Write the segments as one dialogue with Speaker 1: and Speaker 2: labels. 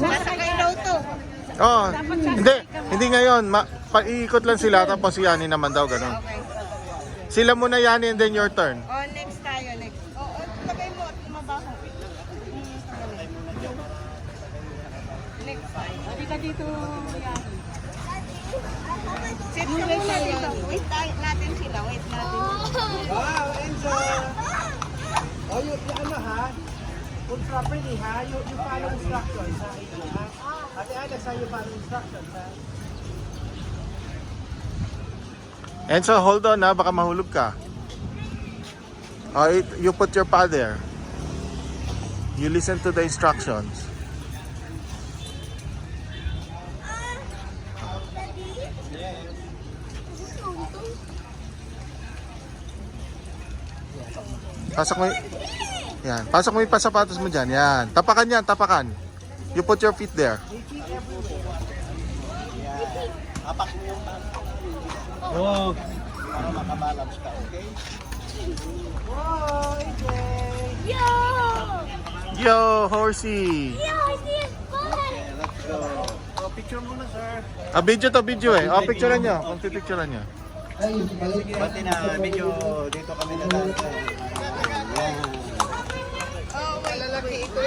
Speaker 1: Sasakay daw to.
Speaker 2: Oh, hindi ngayon. Pag-iikot lang sila tapos si Yani naman daw ganun.
Speaker 1: Okay.
Speaker 2: Sila muna Yani and then your turn.
Speaker 1: Oh, next tayo, next. Oh, lagay mo at mabaho. Next tayo.
Speaker 3: Hindi ka dito yan.
Speaker 1: Sit ka muna dito. Wait natin sila, wait natin.
Speaker 4: Wow, Enzo! Oh, ano ha? Food properly ha? You follow instructions ha? Ate Alex, you follow instructions ha?
Speaker 2: And so hold on na, baka mahulog ka. You put your paw there. You listen to the instructions. Pasok mo yan. Pasok mo yung pasapatos mo dyan. Yan. Tapakan yan, tapakan. You put your feet there.
Speaker 4: Apak mo yung oh. Para makabalance ka, okay? Whoa, AJ!
Speaker 3: Yo!
Speaker 2: Yo, horsey!
Speaker 3: Yo, I see his butt!
Speaker 4: Okay, let's go. So, picture muna, sir.
Speaker 2: Video to video eh. Picturean nyo. Kung pipicturean nyo.
Speaker 4: Pati na medyo dito kami na lang.
Speaker 1: Oh, malalaki ito.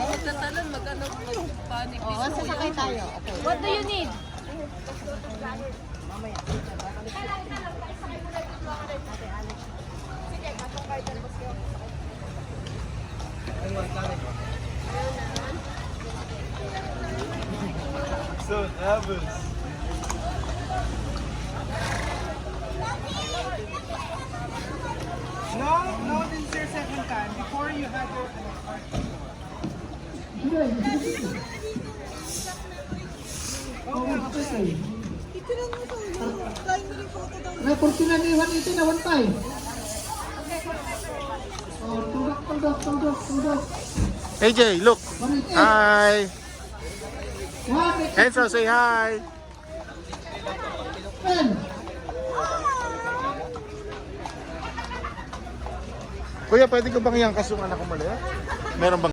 Speaker 3: Magtatalon, mag-ano, mag-panic.
Speaker 1: Oh, sasakay tayo. Okay.
Speaker 3: What do you need?
Speaker 4: So nervous. No, this is your second time. Before you had your
Speaker 2: AJ, look. Hi. Enzo, say hi. Kuya, pwede ko bang iyang kasung anak ko mali? Meron bang